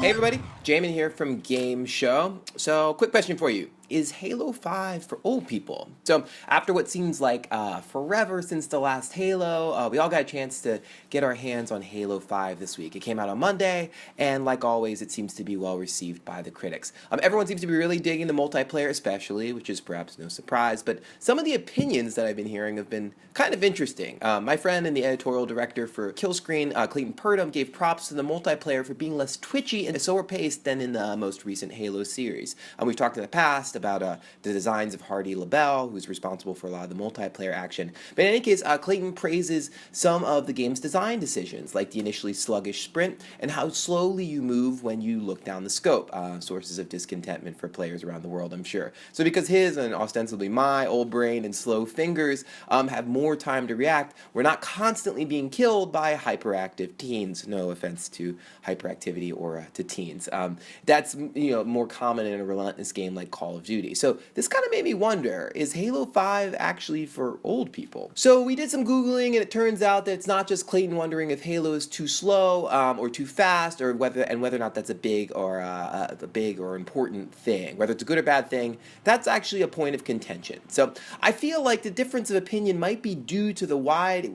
Hey everybody, Jamin here from Game Show. So, quick question for you. Is Halo 5 for old people? So, after what seems like forever since the last Halo, we all got a chance to get our hands on Halo 5 this week. It came out on Monday, and like always, it seems to be well received by the critics. Everyone seems to be really digging the multiplayer especially, which is perhaps no surprise, but some of the opinions that I've been hearing have been kind of interesting. My friend and the editorial director for Killscreen, Clayton Purdham, gave props to the multiplayer for being less twitchy and slower paced than in the most recent Halo series. We've talked in the past about the designs of Hardy LaBelle, who's responsible for a lot of the multiplayer action. But in any case, Clayton praises some of the game's design decisions, like the initially sluggish sprint and how slowly you move when you look down the scope, sources of discontentment for players around the world, I'm sure. So because his, and ostensibly my, old brain and slow fingers have more time to react, we're not constantly being killed by hyperactive teens. No offense to hyperactivity or to teens. That's more common in a relentless game like Call of Duty. So this kind of made me wonder, is Halo 5 actually for old people? So we did some Googling, and it turns out that it's not just Clayton wondering if Halo is too slow or too fast, or whether or not that's a big or important thing. Whether it's a good or bad thing, that's actually a point of contention. So I feel like the difference of opinion might be due to the wide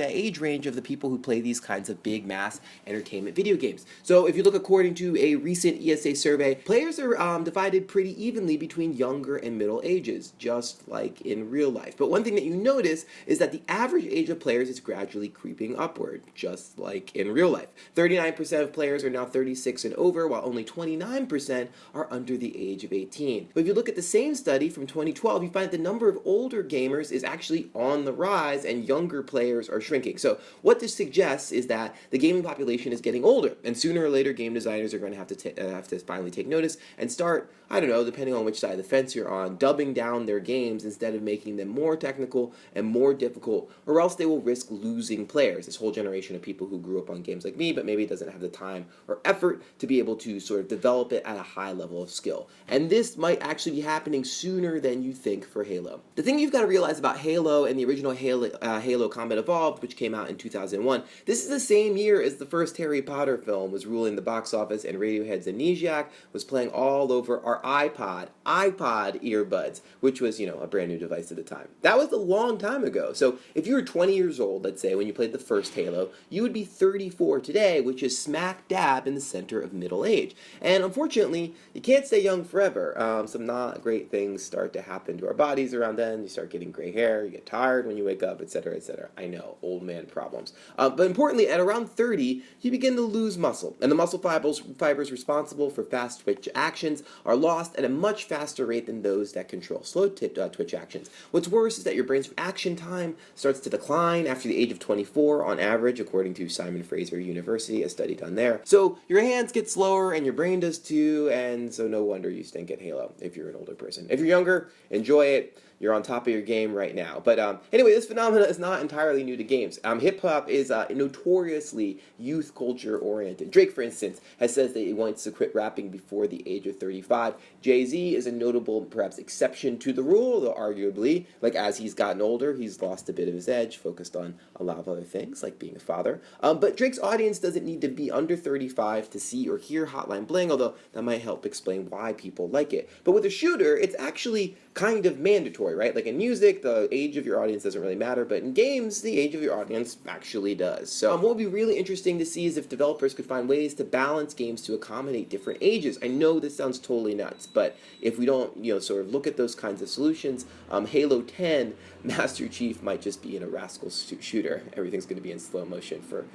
age range of the people who play these kinds of big mass entertainment video games. So if you look according to a recent ESA survey, players are divided pretty evenly between younger and middle ages, just like in real life. But one thing that you notice is that the average age of players is gradually creeping upward, just like in real life. 39% of players are now 36 and over, while only 29% are under the age of 18. But if you look at the same study from 2012, you find that the number of older gamers is actually on the rise and younger players are shrinking. So what this suggests is that the gaming population is getting older, and sooner or later game designers are going to have to finally take notice and start, I don't know, depending on which side of the fence you're on, dumbing down their games instead of making them more technical and more difficult, or else they will risk losing players. This whole generation of people who grew up on games like me, but maybe doesn't have the time or effort to be able to sort of develop it at a high level of skill. And this might actually be happening sooner than you think for Halo. The thing you've got to realize about Halo and the original Halo Combat Evolved, which came out in 2001, this is the same year as the first Harry Potter film was ruling the box office, and Radiohead's Amnesiac was playing all over our iPod earbuds, which was, a brand new device at the time. That was a long time ago. So if you were 20 years old, let's say, when you played the first Halo, you would be 34 today, which is smack dab in the center of middle age. And unfortunately, you can't stay young forever. Some not great things start to happen to our bodies around then. You start getting gray hair, you get tired when you wake up, etc., etc. I know, old man problems. But importantly, at around 30, you begin to lose muscle. And the muscle fibers responsible for fast twitch actions are lost at a much faster rate than those that control slow twitch actions. What's worse is that your brain's action time starts to decline after the age of 24 on average, according to Simon Fraser University, a study done there. So your hands get slower and your brain does too, and so no wonder you stink at Halo if you're an older person. If you're younger, enjoy it. You're on top of your game right now. But anyway, this phenomenon is not entirely new to games. Hip-hop is notoriously youth culture oriented. Drake, for instance, has said that he wants to quit rapping before the age of 35. Jay-Z is a notable, perhaps, exception to the rule, though arguably, as he's gotten older, he's lost a bit of his edge, focused on a lot of other things, like being a father. But Drake's audience doesn't need to be under 35 to see or hear Hotline Bling, although that might help explain why people like it. But with a shooter, it's actually kind of mandatory, right? Like in music, the age of your audience doesn't really matter, but in games, the age of your audience actually does. So what would be really interesting to see is if developers could find ways to balance games to accommodate different ages. I know this sounds totally nuts, but if we don't, sort of look at those kinds of solutions, Halo 10, Master Chief might just be in a rascal shooter. Everything's going to be in slow motion for,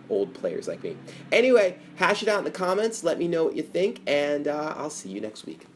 old players like me. Anyway, hash it out in the comments. Let me know what you think, and I'll see you next week.